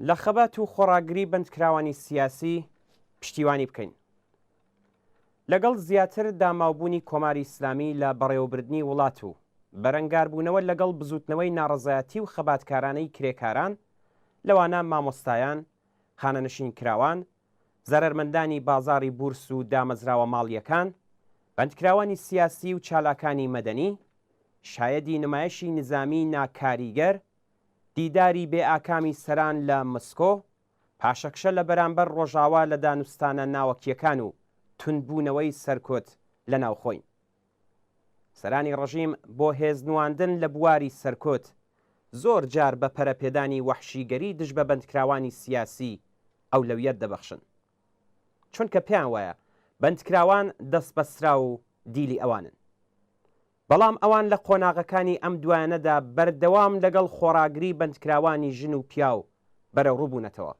لە خەبات و خۆڕاگری بەندکراوانی سیاسی پشتیوانی بکەین لەگەڵ زیاتر داماوبوونی کۆماری ئیسلامی لە بەڕێوەبردننی وڵات و بەرەنگاربوونەوە لەگەڵ بزوتنەوەی ناڕەزایەتی و خەباتکارانەی کرێکاران لەوانە مامۆستایان، خانەنشین کراوان، زەرەرمەندانی بازاڕی بورس و دامەزراوە ماڵیەکان، بەندکراوانی سیاسی و چالاکانی مەدەنی، شایەدی نمایشی نظامی ناکاریگەر، دیداری بێ ئاکامی سەران لە مسکۆ، پاشەکشە لە بەرامبەر ڕۆژاوا لە دانوستانە ناوەکیەکان و تونبوونەوەی سەرکۆت لە ناوخۆین. سەرانی ڕژیم بۆ هێزنواندن لە بواری سەرکۆت زۆر جار بە پەرەپێدانی وەحشیگەری دژ بە بەندکراوانی سیاسی ئەولەویەت دەبەخشن. چونکە پێیان وایە بەندکراوان دەست بەسرا و دیلی ئەوانن. بەڵام ئەوان لە قۆناغەکانی ئەم دوایانەدا بەردەوام لەگەڵ خۆڕاگری بەندکراوانی ژن و پیا و بەرەو ڕووبوونەتەوە.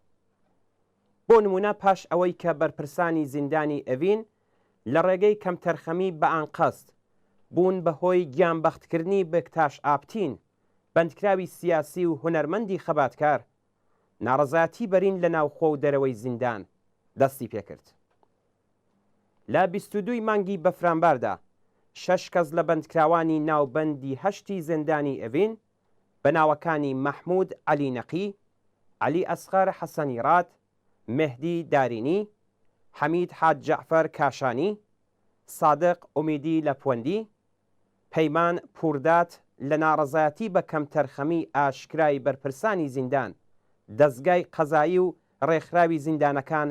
بۆ نمونە پاش ئەوەی کە بەرپرسانی زیندانی ئەڤین لە ڕێگەی کەمتەرخەمی بە ئانقەست بوون بەهۆی گیانبەختکردنی بەکتاش ئاپتین، بەندکراوی سیاسی و هونەرمەندی خەباتکار، ناڕەزایەتی بەرین لە ناوخۆ و دەرەوەی زیندان دەستی پێکرد. لە 22 مانگی بەفرامباردا 6 کەس لە بەندکراوانی ناوبەندی هەشتی زیندانی ئەڤین بە ناوەکانی مەحموود عەلی نەقی، عەلی ئەسغەر حەسەنی ڕات، مهدی دارینی، حەمید حاج جەعفەر کاشانی، سادق ئومیدی لەپوەندی، پەیمان پوردات لە ناڕەزایەتی بە کەمتەرخەمی ئاشکرای بەرپرسانی زیندان، دەستگای قەزایی و ڕێکخراوی زیندانەکان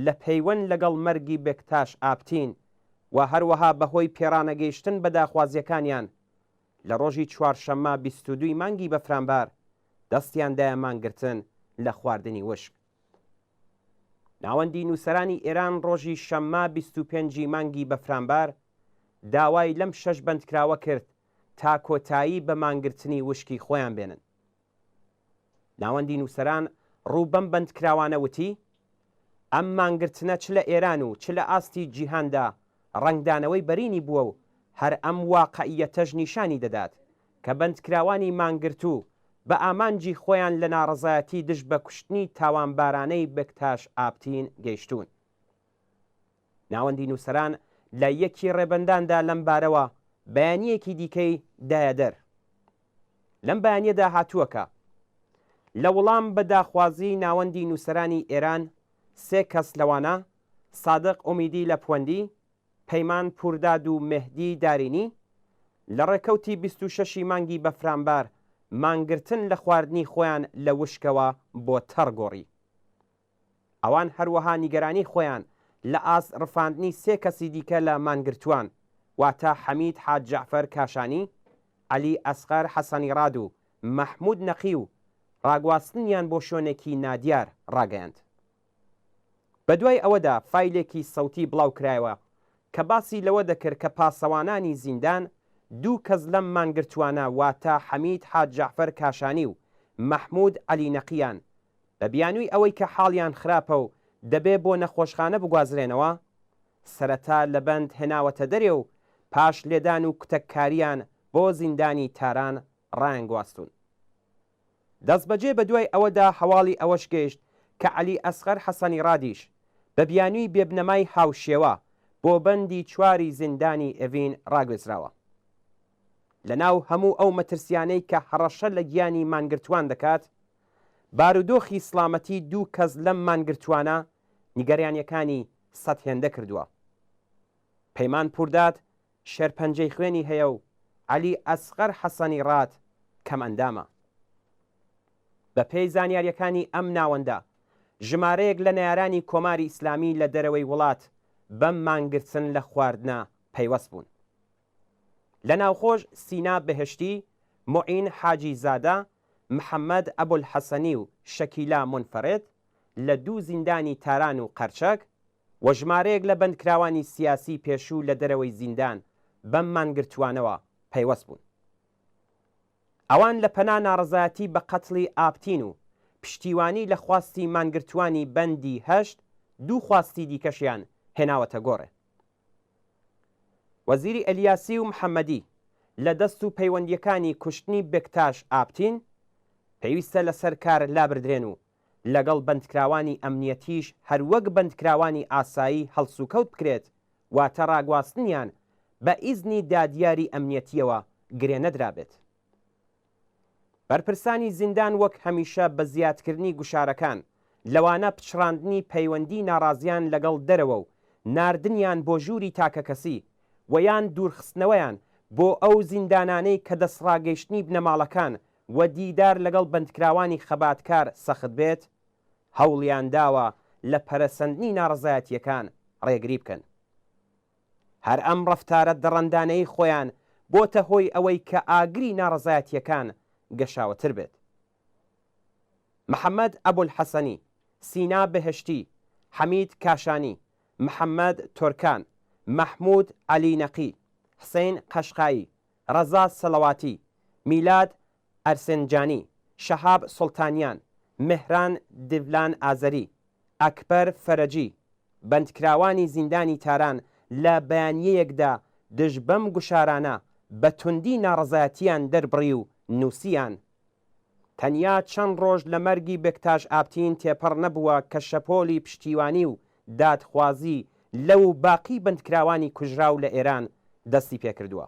لە پەیوەند لەگەڵ مەرگی بێکتاش ئاپتین و هەروەها بەهۆی پێڕانەگەیشتن بە داخوازیەکانیان لە ڕۆژی چوارشەممە 22 مانگی بەفرامبار دەستیان دایەمانگرتن لە خواردنی وشک. ناوەندی نووسەرانی ئێران ڕۆژی شەممە 25 مانگی بەفرامبار داوای لەم 6 بەندکراوە کرد تا کۆتایی بە مانگرتنی وشکی خۆیان بێنن. ناوەندی نووسەران ڕوو بەم بەندکراوانە وتی ئەم مانگرتنە چ لە ئێران و چ لە ئاستی جیهاندا ڕنگدانەوەی بەرینی بووە و هەر ئەم واقعیەتەش نیشانی دەدات کە بەندکراوانی مانگرتوو بە ئامانجی خۆیان لە ناڕەزایەتی دژ بە کوشتنی تاوانبارانەی بەکتاش ئاپتین گەیشتوون. ناوەندی نووسەران لە یەکی ڕێبەنداندا لەم بارەوە بەیانیەکی دیکەی دایە دەر. لەم بەیانیەدا هاتووەکە لە وەڵام بە داخوازی ناوەندی نووسەرانی ئێران 3 کەس لەوانە سادق ئومیدی لەپوەندی، پەیمان پورداد و مهدی دارینی لە ڕێکەوتی 26 مانگی بەفرامبار مانگرتن لە خواردنی خۆیان لە وشکەوە بۆ تەڕگۆڕی. ئەوان هەروەها نیگەرانی خۆیان لە ئاس ڕفاندنی 3 کەسی دیکە لە مانگرتووان واتە حەمید حاج جەعفەر کاشانی، عەلی ئەسغەر حەسەنی ڕاد و مەحموود نەقی و ڕاگواستنیان بۆ شوێنێکی نادیار ڕاگەیاند. بە دوای ئەوەدا فایلێکی سەوتی بڵاو کرایەوە کە باسی لەوە دەکرد کە پاسەوانانی زیندان 2 کەس لەم مانگرتوانە واتە حەمید حاج جەعفەر کاشانی و مەحموود عەلی نەقییان بە بیانووی ئەوەی کە حاڵیان خراپە و دەبێ بۆ نەخۆشخانە بگوازرێنەوە سەرەتا لە بەند هێناوەتە دەرێ و پاش لێدان و کتەککاریان بۆ زیندانی تاران ڕایانگواستون. دەستبەجێ بە دوای ئەوەدا هەواڵی ئەوەش گەیشت کە عەلی ئەسغەر حەسەنی ڕادیش بە بیانووی بێبنەمای هاوشێوە بۆ بەندی 4 زیندانی ئەڤین ڕاگوێزراوە. لە ناو هەموو ئەو مەترسیانەی کە هەڕەشە لە گیانی مانگرتوان دەکات، بارودۆخی سڵامەتی 2 کەس لەم مانگرتوانە نیگەرانیەکانی سەد هێندە کردووە. پەیمان پوردات شێرپەنجەی خوێنی هەیە و عەلی ئەسغەر حەسەنی ڕات کەم ئەندامە. بە پێی زانیاریەکانی ئەم ناوەندە ژمارەیەک لە نەیارانی کۆماری ئیسلامی لە دەرەوەی وڵات بەم مانگرتن لە خواردنە پەیوەست بوون. لە ناوخۆش سینا بەهشتی، موعین حاجی زادە، محەممەد ئەبولحەسەنی و شەکیلا منفەرێت لە 2 زیندانی تاران و قەرچەک و ژمارەیەک لە بەندکراوانی سیاسی پێشوو لە دەرەوەی زیندان بەم مانگرتوانەوە پەیوەست بوون. ئەوان لە پەنا ناڕەزایەتی بە قەتڵی ئاپتین و پشتیوانی لە خواستی مانگرتوانی بەندی هەشت 2 خواستی دیکەشیان هێناوەتە گۆڕێ. وەزیری ئەلیاسی و محەممەدی لە دەست و پەیوەندیەکانی کوشتنی بێکتاش ئاپتین پێویستە لەسەر کار لابردرێن و لەگەڵ بەندکراوانی ئەمنیەتیش هەروەک بەندکراوانی ئاسایی هەڵسوکەوت بکرێت واتە ڕاگواستنیان بە ئیزنی دادیاری ئەمنیەتیەوە گرێ نەدرابێت. بەرپرسانی زیندان وەک هەمیشە بە زیادکردنی گوشارەکان لەوانە پچڕاندنی پەیوەندی ناڕازیان لەگەڵ دەرەوە و ناردنیان بۆ ژووری تاکەکەسی و یان دوورخستنەوەیان بۆ ئەو زیندانانەی کە دەسڕاگەیشتنی بنەماڵەکان و دیدار لەگەڵ بەندکراوانی خەباتکار سەخت بێت هەوڵیان داوە لە پەرەسەندنی ناڕزایەتیەکان ڕێگری بکەن. هەر ئەم ڕەفتارە دەڕەندانەی خۆیان بۆتە هۆی ئەوەی کە ئاگری ناڕزایەتیەکان گەشاوەتر بێت. محەممەد ئەبولحەسەنی، سینا بەهشتی، حەمید کاشانی، محەممەد تۆرکان، مەحموود عەلینەقی، حسین قەشقایی، ڕەزا سەڵەواتی، میلاد ئەرسێنجانی، شەهاب سوڵتانیان، مهران دیڤلان ئازەری، ئەکبەر فەرەجی، بەندکراوانی زیندانی تاران لە بەیانیەیەکدا دژ بەم گوشارانە بە توندی ناڕزایەتیان دەربڕی و نووسیان. تەنیا چەند ڕۆژ لە مەرگی بێکتاش ئاپتین تێپەڕ نەبووە کە شەپۆلی پشتیوانی و دادخوازی لەو باقی بەندکراوانی کوژراو لە ئێران دەستی پێکردووە.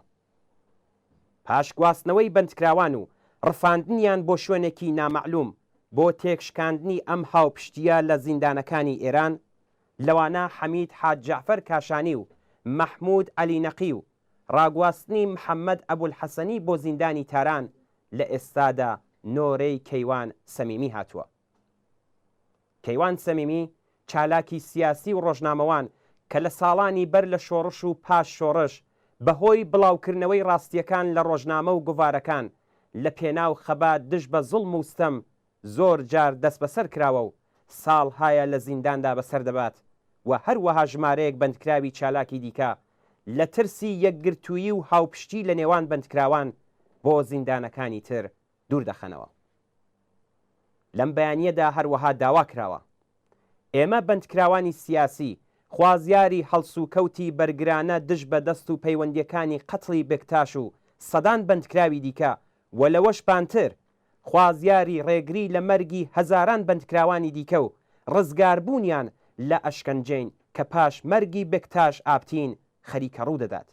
پاشگواستنەوەی بەندکراوان و ڕفاندنیان بۆ شوێنێکی نامەعلوم بۆ تێکشکاندنی ئەم هاوپشتیە لە زیندانەکانی ئێران لەوانە حەمید حاج جەعفەر کاشانی و مەحموود عەلینەقی و ڕاگواستنی محەممەد ئەبولحەسەنی بۆ زیندانی تاران لە ئێستادا نۆرەی کەیوان سەمیمی هاتووە. کەیوان سەمیمی چالاکی سیاسی و ڕۆژنامەوان کە لە ساڵانی بەر لە شۆڕش و پاش شۆڕش بەهۆی بڵاوکردنەوەی ڕاستیەکان لە ڕۆژنامە و گوڤارەکان لە پێناو خەبات دژ بە زوڵم و ستەم زۆر جار دەست بەسەر کراوە و ساڵهایە لە زینداندا بەسەر دەبات و هەروەها ژمارەیەک بەندکراوی چالاکی دیکە لە ترسی یەکگرتوویی و هاوپشتی لە نێوان بەندکراوان بۆ زیندانەکانی تر دوور دەخەنەوە. لەم بەیانیەدا هەروەها داوا کراوە ئێمە بەندکراوانی سیاسی خوازیاری هەڵسوکەوتی بەرگرانە دژ بە دەست و پەیوەندیەکانی قەتڵی بێکتاش و سەدان بەندکراوی دیکە و لەوەش پانتر خوازیاری ڕێگری لە مەرگی هەزاران بەندکراوانی دیکە و ڕزگاربوونیان لە ئەشکەنجەین کە پاش مەرگی بێکتاش ئاپتین خەریکە ڕوو دەدات.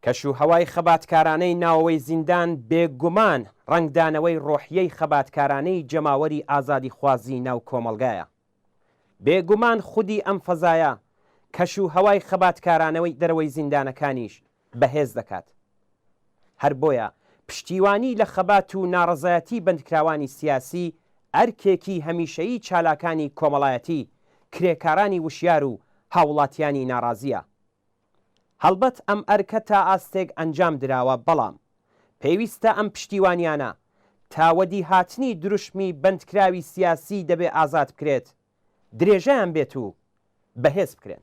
کەشوهەوای خەباتکارانەی ناوەوەی زیندان بێگومان ڕنگدانەوەی ڕۆحیەی خەباتکارانەی جەماوەری ئازادی خوازی ناو کۆمەڵگایە. بێگومان خودی ئەم فەزایە کەشوهەوای خەباتکارانەوەی دەرەوەی زیندانەکانیش بەهێز دەکات. هەر بۆیە پشتیوانی لە خەبات و ناڕزایەتی بەندکراوانی سیاسی ئەرکێکی هەمیشەیی چالاکانی کۆمەڵایەتی کرێکارانی وشیار و هاوڵاتیانی ناڕازیە. هەڵبەت ئەم ئەرکە تا ئاستێک ئەنجام دراوە بەڵام پێویستە ئەم پشتیوانیانە تاوەدی هاتنی دروشمی بەندکراوی سیاسی دەبێ ئازاد بکرێت درێژەیان بێت و بەهێز بکرێن.